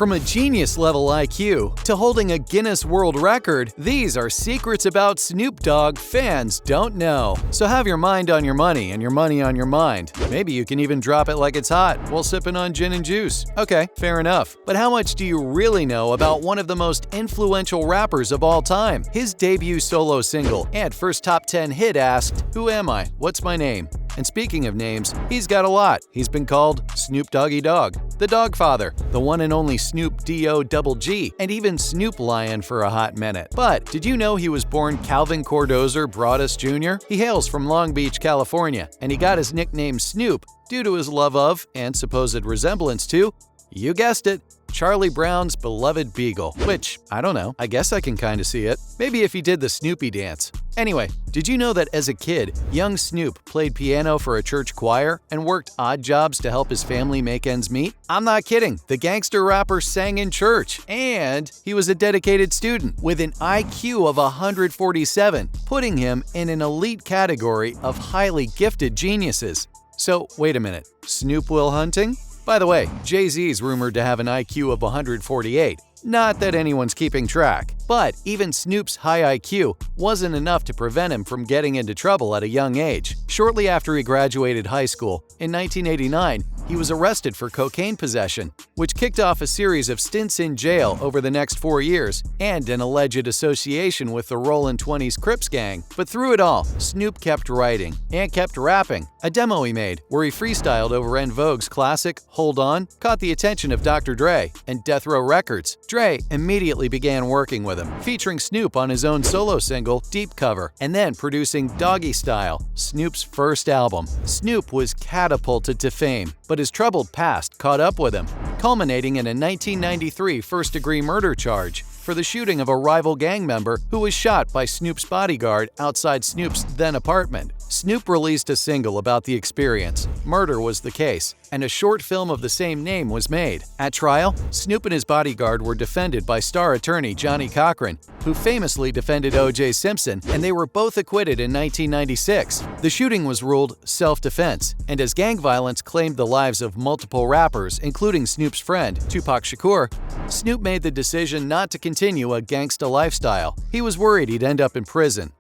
From a genius-level IQ to holding a Guinness World Record, these are secrets about Snoop Dogg fans don't know. So have your mind on your money and your money on your mind. Maybe you can even drop it like it's hot while sipping on gin and juice. Okay, fair enough. But how much do you really know about one of the most influential rappers of all time? His debut solo single and first top 10 hit asked, "Who am I? What's my name?" And speaking of names, he's got a lot. He's been called Snoop Doggy Dogg, the Dog Father, the one and only Snoop D-O-double-G, and even Snoop Lion for a hot minute. But did you know he was born Calvin Cordozer Broadus Jr.? He hails from Long Beach, California, and he got his nickname Snoop due to his love of, and supposed resemblance to, you guessed it, Charlie Brown's beloved beagle, which, I don't know, I guess I can kinda see it. Maybe if he did the Snoopy dance. Anyway, did you know that as a kid, young Snoop played piano for a church choir and worked odd jobs to help his family make ends meet? I'm not kidding, the gangster rapper sang in church, and he was a dedicated student with an IQ of 147, putting him in an elite category of highly gifted geniuses. So, wait a minute, Snoop will hunting? By the way, Jay-Z's rumored to have an IQ of 148. Not that anyone's keeping track, but even Snoop's high IQ wasn't enough to prevent him from getting into trouble at a young age. Shortly after he graduated high school, in 1989, he was arrested for cocaine possession, which kicked off a series of stints in jail over the next 4 years and an alleged association with the Rollin' 20s Crips gang. But through it all, Snoop kept writing and kept rapping. A demo he made, where he freestyled over En Vogue's classic Hold On, caught the attention of Dr. Dre and Death Row Records. Dre immediately began working with him, featuring Snoop on his own solo single, Deep Cover, and then producing Doggy Style, Snoop's first album. Snoop was catapulted to fame, but his troubled past caught up with him, culminating in a 1993 first-degree murder charge for the shooting of a rival gang member who was shot by Snoop's bodyguard outside Snoop's then apartment. Snoop released a single about the experience, Murder Was the Case, and a short film of the same name was made. At trial, Snoop and his bodyguard were defended by star attorney Johnny Cochran, who famously defended O.J. Simpson, and they were both acquitted in 1996. The shooting was ruled self-defense, and as gang violence claimed the lives of multiple rappers, including Snoop's friend, Tupac Shakur, Snoop made the decision not to continue a gangsta lifestyle. He was worried he'd end up in prison.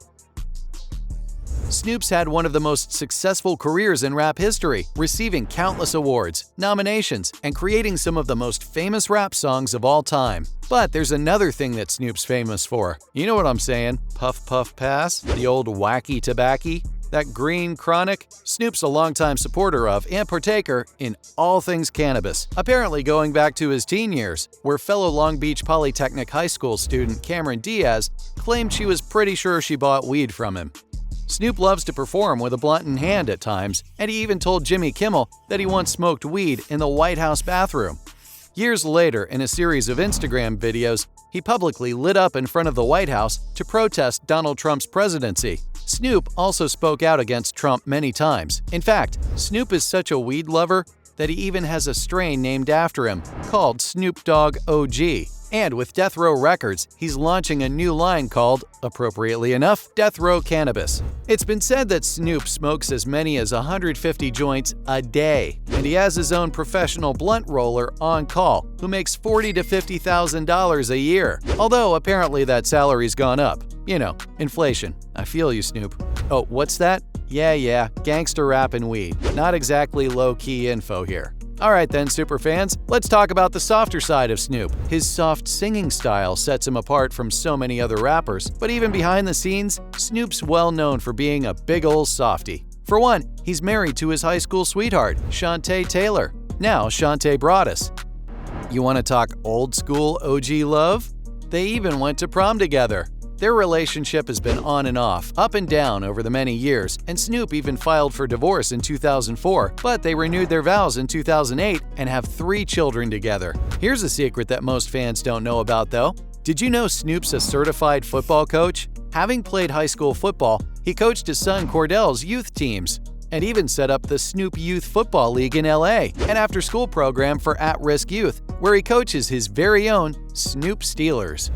Snoop's had one of the most successful careers in rap history, receiving countless awards, nominations, and creating some of the most famous rap songs of all time. But there's another thing that Snoop's famous for. You know what I'm saying? Puff Puff Pass? The old wacky tobacco? That green chronic? Snoop's a longtime supporter of and partaker in all things cannabis, apparently going back to his teen years, where fellow Long Beach Polytechnic High School student Cameron Diaz claimed she was pretty sure she bought weed from him. Snoop loves to perform with a blunt in hand at times, and he even told Jimmy Kimmel that he once smoked weed in the White House bathroom. Years later, in a series of Instagram videos, he publicly lit up in front of the White House to protest Donald Trump's presidency. Snoop also spoke out against Trump many times. In fact, Snoop is such a weed lover that he even has a strain named after him, called Snoop Dogg OG. And with Death Row Records, he's launching a new line called, appropriately enough, Death Row Cannabis. It's been said that Snoop smokes as many as 150 joints a day, and he has his own professional blunt roller on call, who makes $40,000 to $50,000 a year. Although apparently that salary's gone up. You know, inflation. I feel you, Snoop. Oh, what's that? Yeah, gangster rap and weed. Not exactly low-key info here. Alright then, superfans, let's talk about the softer side of Snoop. His soft singing style sets him apart from so many other rappers, but even behind the scenes, Snoop's well known for being a big ol' softie. For one, he's married to his high school sweetheart, Shantae Taylor, now Shantae Broadus. You want to talk old school OG love? They even went to prom together. Their relationship has been on and off, up and down over the many years, and Snoop even filed for divorce in 2004, but they renewed their vows in 2008 and have 3 children together. Here's a secret that most fans don't know about though. Did you know Snoop's a certified football coach? Having played high school football, he coached his son Cordell's youth teams, and even set up the Snoop Youth Football League in LA, an after-school program for at-risk youth, where he coaches his very own Snoop Steelers.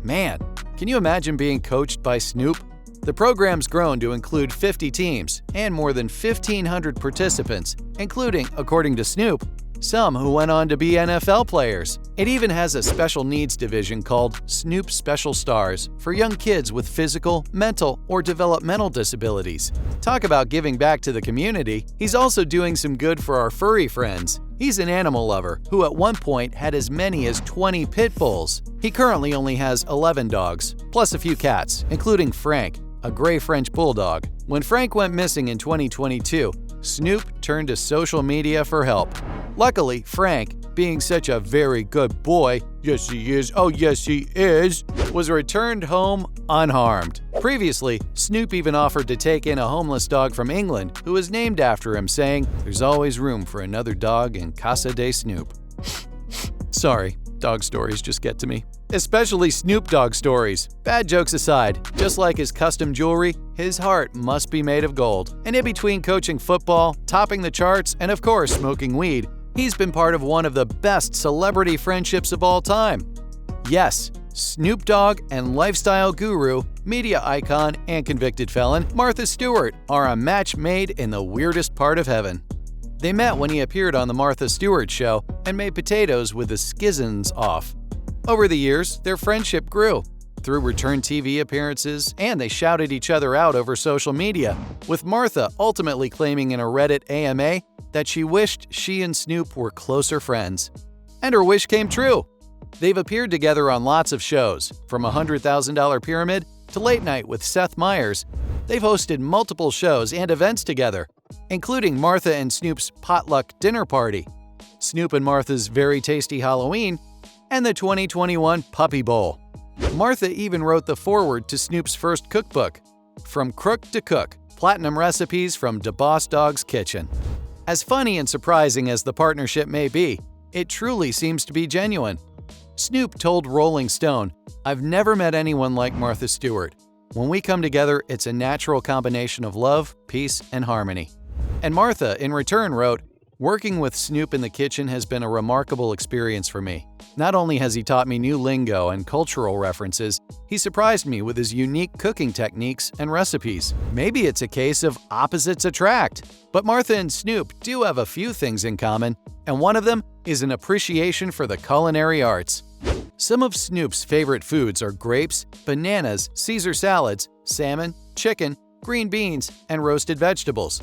Man, can you imagine being coached by Snoop? The program's grown to include 50 teams and more than 1,500 participants, including, according to Snoop, some who went on to be NFL players. It even has a special needs division called Snoop Special Stars for young kids with physical, mental, or developmental disabilities. Talk about giving back to the community. He's also doing some good for our furry friends. He's an animal lover who at one point had as many as 20 pit bulls. He currently only has 11 dogs, plus a few cats, including Frank, a gray French bulldog. When Frank went missing in 2022, Snoop turned to social media for help. Luckily, Frank, being such a very good boy, yes he is, oh yes he is, was returned home unharmed. Previously, Snoop even offered to take in a homeless dog from England who was named after him, saying, "There's always room for another dog in Casa de Snoop." Sorry, dog stories just get to me. Especially Snoop Dogg stories. Bad jokes aside, just like his custom jewelry, his heart must be made of gold. And in between coaching football, topping the charts, and of course smoking weed, he's been part of one of the best celebrity friendships of all time. Yes, Snoop Dogg and lifestyle guru, media icon, and convicted felon Martha Stewart are a match made in the weirdest part of heaven. They met when he appeared on The Martha Stewart Show and made potatoes with the skizzins off. Over the years, their friendship grew through return TV appearances, and they shouted each other out over social media, with Martha ultimately claiming in a Reddit AMA that she wished she and Snoop were closer friends. And her wish came true. They've appeared together on lots of shows, from $100,000 Pyramid to Late Night with Seth Meyers. They've hosted multiple shows and events together, including Martha and Snoop's potluck dinner party, Snoop and Martha's Very Tasty Halloween, and the 2021 Puppy Bowl. Martha even wrote the foreword to Snoop's first cookbook, From Crook to Cook, Platinum Recipes from Da Boss Dog's Kitchen. As funny and surprising as the partnership may be, it truly seems to be genuine. Snoop told Rolling Stone, "I've never met anyone like Martha Stewart. When we come together, it's a natural combination of love, peace, and harmony." And Martha, in return, wrote, "Working with Snoop in the kitchen has been a remarkable experience for me. Not only has he taught me new lingo and cultural references, he surprised me with his unique cooking techniques and recipes. Maybe it's a case of opposites attract. But Martha and Snoop do have a few things in common, and one of them is an appreciation for the culinary arts." Some of Snoop's favorite foods are grapes, bananas, Caesar salads, salmon, chicken, green beans, and roasted vegetables.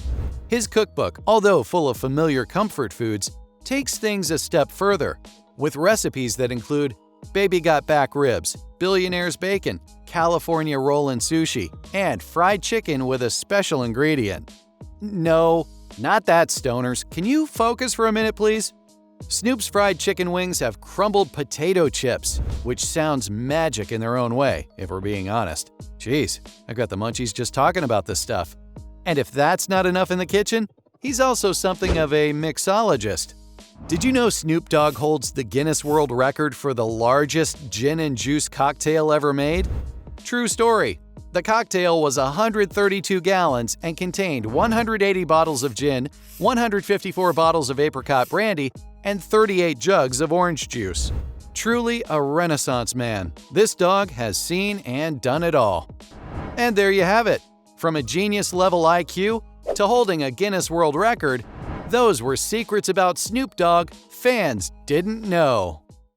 His cookbook, although full of familiar comfort foods, takes things a step further, with recipes that include baby got back ribs, billionaire's bacon, California roll-in sushi, and fried chicken with a special ingredient. No, not that, stoners. Can you focus for a minute, please? Snoop's fried chicken wings have crumbled potato chips, which sounds magic in their own way, if we're being honest. Jeez, I got the munchies just talking about this stuff. And if that's not enough in the kitchen, he's also something of a mixologist. Did you know Snoop Dogg holds the Guinness World Record for the largest gin and juice cocktail ever made? True story. The cocktail was 132 gallons and contained 180 bottles of gin, 154 bottles of apricot brandy, and 38 jugs of orange juice. Truly a Renaissance man. This dog has seen and done it all. And there you have it. From a genius-level IQ to holding a Guinness World Record, those were secrets about Snoop Dogg fans didn't know.